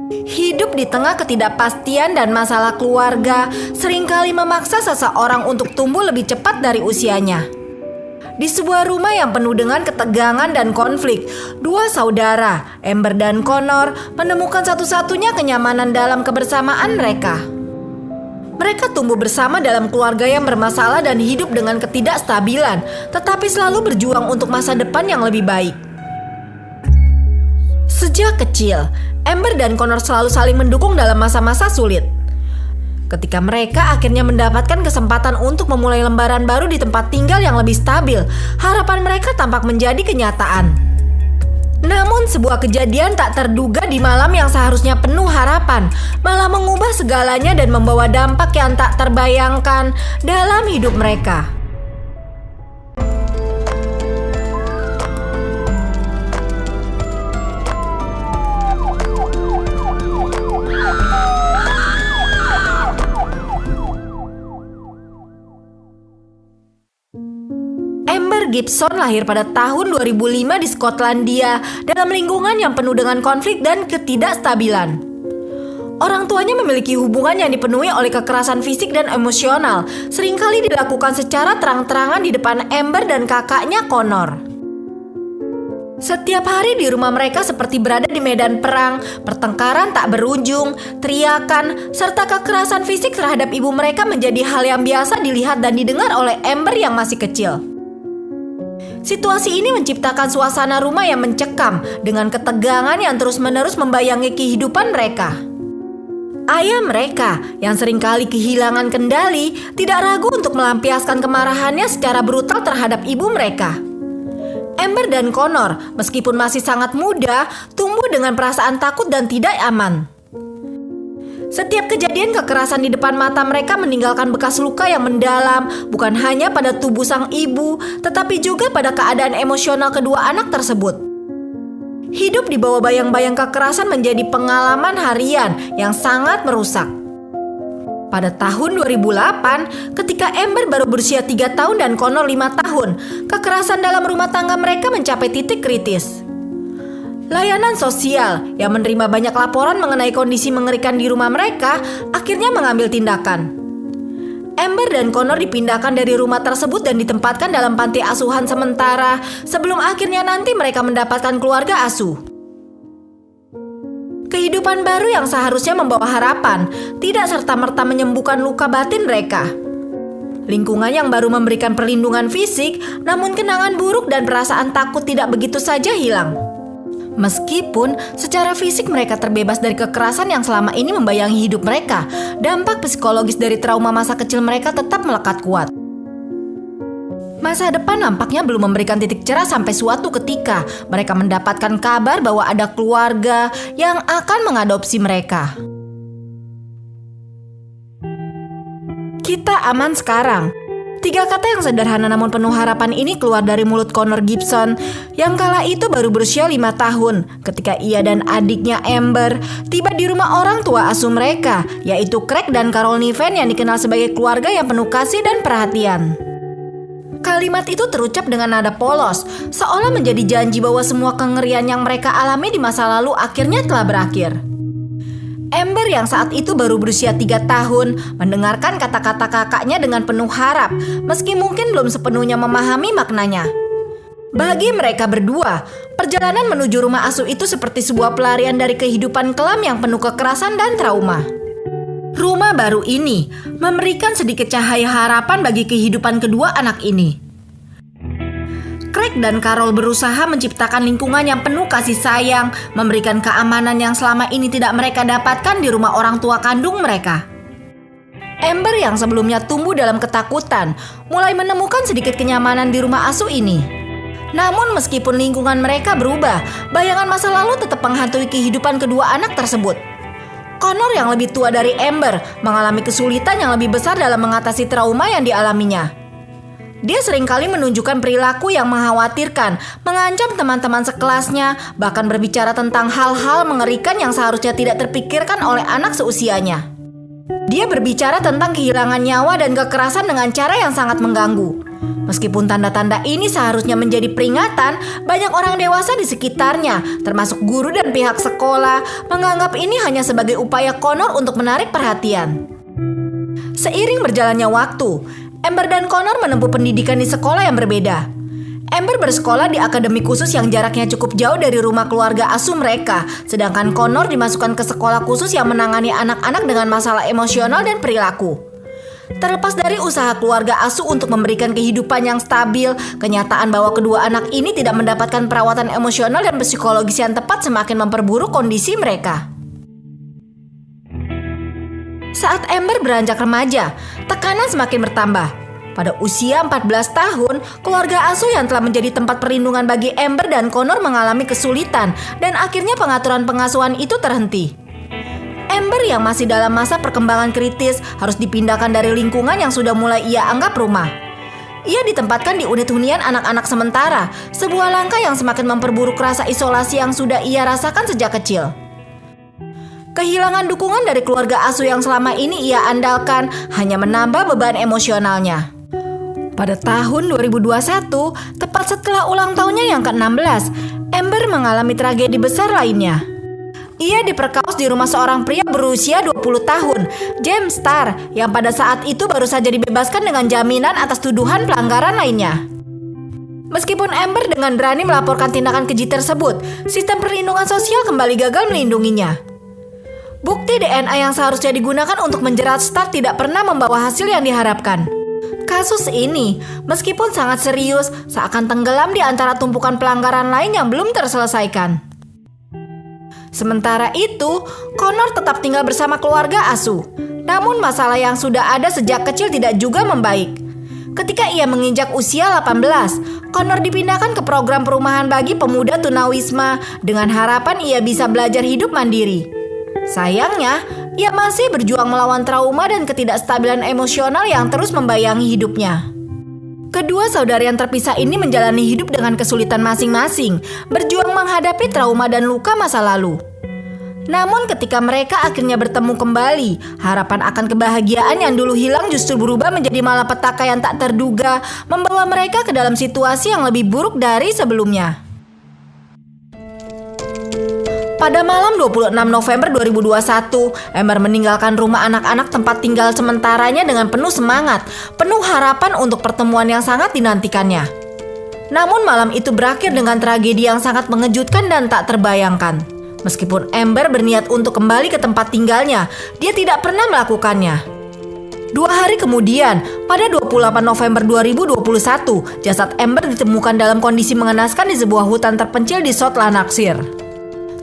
Hidup di tengah ketidakpastian dan masalah keluarga seringkali memaksa seseorang untuk tumbuh lebih cepat dari usianya. Di sebuah rumah yang penuh dengan ketegangan dan konflik, dua saudara, Amber dan Connor, menemukan satu-satunya kenyamanan dalam kebersamaan mereka. Mereka tumbuh bersama dalam keluarga yang bermasalah dan hidup dengan ketidakstabilan, tetapi selalu berjuang untuk masa depan yang lebih baik. Sejak kecil, Amber dan Connor selalu saling mendukung dalam masa-masa sulit. Ketika mereka akhirnya mendapatkan kesempatan untuk memulai lembaran baru di tempat tinggal yang lebih stabil, harapan mereka tampak menjadi kenyataan. Namun sebuah kejadian tak terduga di malam yang seharusnya penuh harapan malah mengubah segalanya dan membawa dampak yang tak terbayangkan dalam hidup mereka. Amber Gibson lahir pada tahun 2005 di Skotlandia dalam lingkungan yang penuh dengan konflik dan ketidakstabilan. Orang tuanya memiliki hubungan yang dipenuhi oleh kekerasan fisik dan emosional, seringkali dilakukan secara terang-terangan di depan Amber dan kakaknya Connor. Setiap hari di rumah mereka seperti berada di medan perang, pertengkaran tak berujung, teriakan, serta kekerasan fisik terhadap ibu mereka menjadi hal yang biasa dilihat dan didengar oleh Amber yang masih kecil. Situasi ini menciptakan suasana rumah yang mencekam dengan ketegangan yang terus-menerus membayangi kehidupan mereka. Ayah mereka yang seringkali kehilangan kendali tidak ragu untuk melampiaskan kemarahannya secara brutal terhadap ibu mereka. Amber dan Connor, meskipun masih sangat muda, tumbuh dengan perasaan takut dan tidak aman. Setiap kejadian kekerasan di depan mata mereka meninggalkan bekas luka yang mendalam, bukan hanya pada tubuh sang ibu, tetapi juga pada keadaan emosional kedua anak tersebut. Hidup di bawah bayang-bayang kekerasan menjadi pengalaman harian yang sangat merusak. Pada tahun 2008, ketika Amber baru berusia 3 tahun dan Connor 5 tahun, kekerasan dalam rumah tangga mereka mencapai titik kritis. Layanan sosial yang menerima banyak laporan mengenai kondisi mengerikan di rumah mereka akhirnya mengambil tindakan. Amber dan Connor dipindahkan dari rumah tersebut dan ditempatkan dalam panti asuhan sementara sebelum akhirnya nanti mereka mendapatkan keluarga asuh. Kehidupan baru yang seharusnya membawa harapan tidak serta-merta menyembuhkan luka batin mereka. Lingkungan yang baru memberikan perlindungan fisik, namun kenangan buruk dan perasaan takut tidak begitu saja hilang. Meskipun secara fisik mereka terbebas dari kekerasan yang selama ini membayangi hidup mereka, dampak psikologis dari trauma masa kecil mereka tetap melekat kuat. Masa depan nampaknya belum memberikan titik cerah sampai suatu ketika mereka mendapatkan kabar bahwa ada keluarga yang akan mengadopsi mereka. Kita aman sekarang. 3 kata yang sederhana namun penuh harapan ini keluar dari mulut Connor Gibson yang kala itu baru berusia 5 tahun ketika ia dan adiknya Amber tiba di rumah orang tua asuh mereka, yaitu Craig dan Carol Niven yang dikenal sebagai keluarga yang penuh kasih dan perhatian. Kalimat itu terucap dengan nada polos, seolah menjadi janji bahwa semua kengerian yang mereka alami di masa lalu akhirnya telah berakhir. Amber yang saat itu baru berusia 3 tahun mendengarkan kata-kata kakaknya dengan penuh harap, meski mungkin belum sepenuhnya memahami maknanya. Bagi mereka berdua, perjalanan menuju rumah asuh itu seperti sebuah pelarian dari kehidupan kelam yang penuh kekerasan dan trauma. Rumah baru ini memberikan sedikit cahaya harapan bagi kehidupan kedua anak ini. Craig dan Carol berusaha menciptakan lingkungan yang penuh kasih sayang, memberikan keamanan yang selama ini tidak mereka dapatkan di rumah orang tua kandung mereka. Amber yang sebelumnya tumbuh dalam ketakutan, mulai menemukan sedikit kenyamanan di rumah asuh ini. Namun meskipun lingkungan mereka berubah, bayangan masa lalu tetap menghantui kehidupan kedua anak tersebut. Connor yang lebih tua dari Amber mengalami kesulitan yang lebih besar dalam mengatasi trauma yang dialaminya. Dia seringkali menunjukkan perilaku yang mengkhawatirkan, mengancam teman-teman sekelasnya, bahkan berbicara tentang hal-hal mengerikan yang seharusnya tidak terpikirkan oleh anak seusianya. Dia berbicara tentang kehilangan nyawa dan kekerasan dengan cara yang sangat mengganggu. Meskipun tanda-tanda ini seharusnya menjadi peringatan, banyak orang dewasa di sekitarnya, termasuk guru dan pihak sekolah, menganggap ini hanya sebagai upaya Connor untuk menarik perhatian. Seiring berjalannya waktu, Amber dan Connor menempuh pendidikan di sekolah yang berbeda. Amber bersekolah di akademi khusus yang jaraknya cukup jauh dari rumah keluarga asuh mereka, sedangkan Connor dimasukkan ke sekolah khusus yang menangani anak-anak dengan masalah emosional dan perilaku. Terlepas dari usaha keluarga asuh untuk memberikan kehidupan yang stabil, kenyataan bahwa kedua anak ini tidak mendapatkan perawatan emosional dan psikologis yang tepat semakin memperburuk kondisi mereka. Saat Amber beranjak remaja, tekanan semakin bertambah. Pada usia 14 tahun, keluarga asuh yang telah menjadi tempat perlindungan bagi Amber dan Connor mengalami kesulitan dan akhirnya pengaturan pengasuhan itu terhenti. Amber yang masih dalam masa perkembangan kritis harus dipindahkan dari lingkungan yang sudah mulai ia anggap rumah. Ia ditempatkan di unit hunian anak-anak sementara, sebuah langkah yang semakin memperburuk rasa isolasi yang sudah ia rasakan sejak kecil. Kehilangan dukungan dari keluarga asuh yang selama ini ia andalkan hanya menambah beban emosionalnya. Pada tahun 2021, tepat setelah ulang tahunnya yang ke-16, Amber mengalami tragedi besar lainnya. Ia diperkaos di rumah seorang pria berusia 20 tahun, James Starr, yang pada saat itu baru saja dibebaskan dengan jaminan atas tuduhan pelanggaran lainnya. Meskipun Amber dengan berani melaporkan tindakan keji tersebut, sistem perlindungan sosial kembali gagal melindunginya. Bukti DNA yang seharusnya digunakan untuk menjerat Starr tidak pernah membawa hasil yang diharapkan. Kasus ini, meskipun sangat serius, seakan tenggelam di antara tumpukan pelanggaran lain yang belum terselesaikan. Sementara itu, Connor tetap tinggal bersama keluarga asuh. Namun masalah yang sudah ada sejak kecil tidak juga membaik. Ketika ia menginjak usia 18, Connor dipindahkan ke program perumahan bagi pemuda tunawisma dengan harapan ia bisa belajar hidup mandiri. Sayangnya, ia masih berjuang melawan trauma dan ketidakstabilan emosional yang terus membayangi hidupnya. Kedua saudara yang terpisah ini menjalani hidup dengan kesulitan masing-masing, berjuang menghadapi trauma dan luka masa lalu. Namun ketika mereka akhirnya bertemu kembali, harapan akan kebahagiaan yang dulu hilang justru berubah menjadi malapetaka yang tak terduga, membawa mereka ke dalam situasi yang lebih buruk dari sebelumnya. Pada malam 26 November 2021, Amber meninggalkan rumah anak-anak tempat tinggal sementaranya dengan penuh semangat, penuh harapan untuk pertemuan yang sangat dinantikannya. Namun malam itu berakhir dengan tragedi yang sangat mengejutkan dan tak terbayangkan. Meskipun Amber berniat untuk kembali ke tempat tinggalnya, dia tidak pernah melakukannya. 2 hari kemudian, pada 28 November 2021, jasad Amber ditemukan dalam kondisi mengenaskan di sebuah hutan terpencil di South Lanarkshire.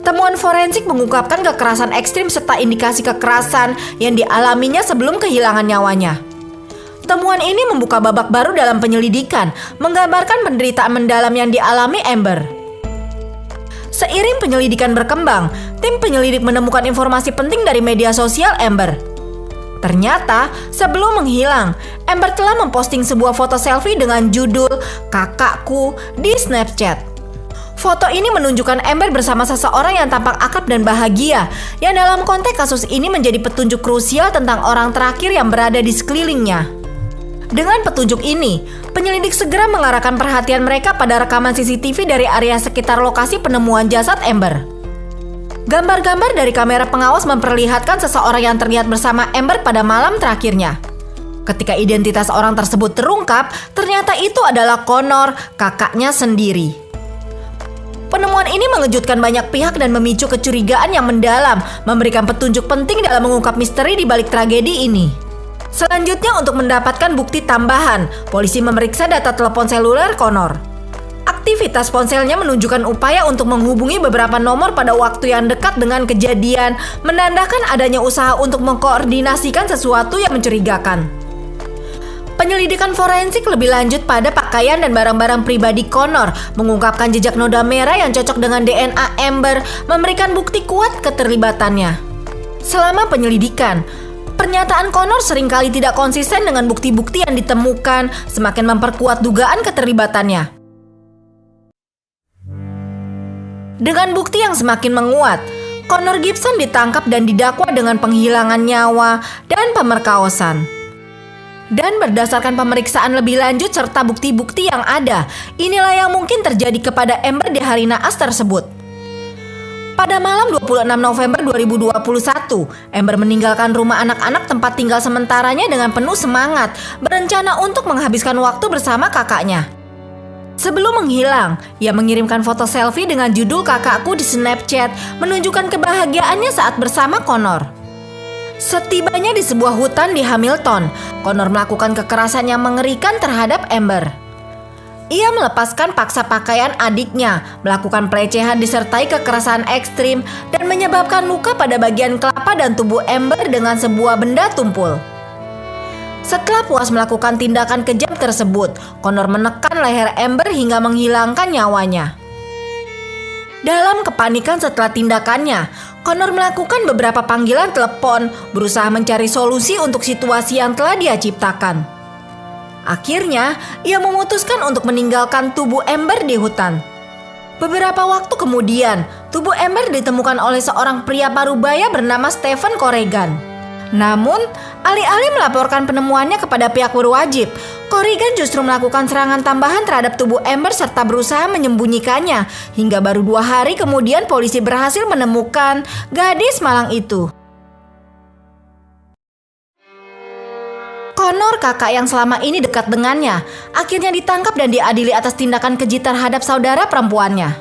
Temuan forensik mengungkapkan kekerasan ekstrim serta indikasi kekerasan yang dialaminya sebelum kehilangan nyawanya. Temuan ini membuka babak baru dalam penyelidikan, menggambarkan penderitaan mendalam yang dialami Amber. Seiring penyelidikan berkembang, tim penyelidik menemukan informasi penting dari media sosial Amber. Ternyata, sebelum menghilang, Amber telah memposting sebuah foto selfie dengan judul "Kakakku" di Snapchat. Foto ini menunjukkan Amber bersama seseorang yang tampak akrab dan bahagia, yang dalam konteks kasus ini menjadi petunjuk krusial tentang orang terakhir yang berada di sekelilingnya. Dengan petunjuk ini, penyelidik segera mengarahkan perhatian mereka pada rekaman CCTV dari area sekitar lokasi penemuan jasad Amber. Gambar-gambar dari kamera pengawas memperlihatkan seseorang yang terlihat bersama Amber pada malam terakhirnya. Ketika identitas orang tersebut terungkap, ternyata itu adalah Connor, kakaknya sendiri. Penemuan ini mengejutkan banyak pihak dan memicu kecurigaan yang mendalam, memberikan petunjuk penting dalam mengungkap misteri di balik tragedi ini. Selanjutnya, untuk mendapatkan bukti tambahan, polisi memeriksa data telepon seluler Connor. Aktivitas ponselnya menunjukkan upaya untuk menghubungi beberapa nomor pada waktu yang dekat dengan kejadian, menandakan adanya usaha untuk mengkoordinasikan sesuatu yang mencurigakan. Penyelidikan forensik lebih lanjut pada pakaian dan barang-barang pribadi Connor, mengungkapkan jejak noda merah yang cocok dengan DNA Amber, memberikan bukti kuat keterlibatannya. Selama penyelidikan, pernyataan Connor seringkali tidak konsisten dengan bukti-bukti yang ditemukan, semakin memperkuat dugaan keterlibatannya. Dengan bukti yang semakin menguat, Connor Gibson ditangkap dan didakwa dengan penghilangan nyawa dan pemerkosaan. Dan berdasarkan pemeriksaan lebih lanjut serta bukti-bukti yang ada, inilah yang mungkin terjadi kepada Amber di hari naas tersebut. Pada malam 26 November 2021, Amber meninggalkan rumah anak-anak tempat tinggal sementaranya dengan penuh semangat, berencana untuk menghabiskan waktu bersama kakaknya. Sebelum menghilang, ia mengirimkan foto selfie dengan judul "Kakakku" di Snapchat, menunjukkan kebahagiaannya saat bersama Connor. Setibanya di sebuah hutan di Hamilton, Connor melakukan kekerasan yang mengerikan terhadap Amber. Ia melepaskan paksa pakaian adiknya, melakukan pelecehan disertai kekerasan ekstrim, dan menyebabkan luka pada bagian kelapa dan tubuh Amber dengan sebuah benda tumpul. Setelah puas melakukan tindakan kejam tersebut, Connor menekan leher Amber hingga menghilangkan nyawanya. Dalam kepanikan setelah tindakannya, Connor melakukan beberapa panggilan telepon, berusaha mencari solusi untuk situasi yang telah dia ciptakan. Akhirnya, ia memutuskan untuk meninggalkan tubuh Amber di hutan. Beberapa waktu kemudian, tubuh Amber ditemukan oleh seorang pria parubaya bernama Stephen Corrigan. Namun, alih-alih melaporkan penemuannya kepada pihak berwajib, Corrigan justru melakukan serangan tambahan terhadap tubuh Amber serta berusaha menyembunyikannya, hingga baru 2 hari kemudian polisi berhasil menemukan gadis malang itu. Connor, kakak yang selama ini dekat dengannya, akhirnya ditangkap dan diadili atas tindakan keji terhadap saudara perempuannya.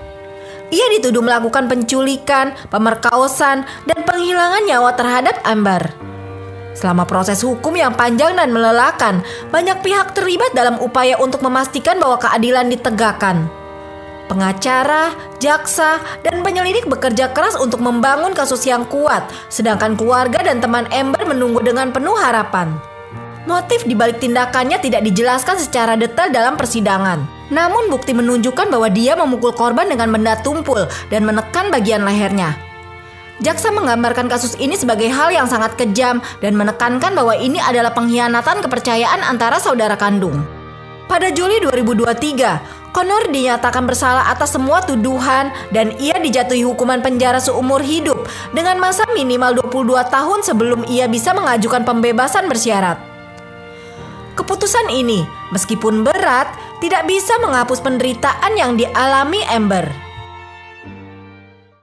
Ia dituduh melakukan penculikan, pemerkosaan, dan penghilangan nyawa terhadap Amber. Selama proses hukum yang panjang dan melelahkan, banyak pihak terlibat dalam upaya untuk memastikan bahwa keadilan ditegakkan. Pengacara, jaksa, dan penyelidik bekerja keras untuk membangun kasus yang kuat, sedangkan keluarga dan teman Amber menunggu dengan penuh harapan. Motif dibalik tindakannya tidak dijelaskan secara detail dalam persidangan. Namun bukti menunjukkan bahwa dia memukul korban dengan benda tumpul dan menekan bagian lehernya. Jaksa menggambarkan kasus ini sebagai hal yang sangat kejam dan menekankan bahwa ini adalah pengkhianatan kepercayaan antara saudara kandung. Pada Juli 2023, Connor dinyatakan bersalah atas semua tuduhan dan ia dijatuhi hukuman penjara seumur hidup dengan masa minimal 22 tahun sebelum ia bisa mengajukan pembebasan bersyarat. Keputusan ini, meskipun berat, tidak bisa menghapus penderitaan yang dialami Amber.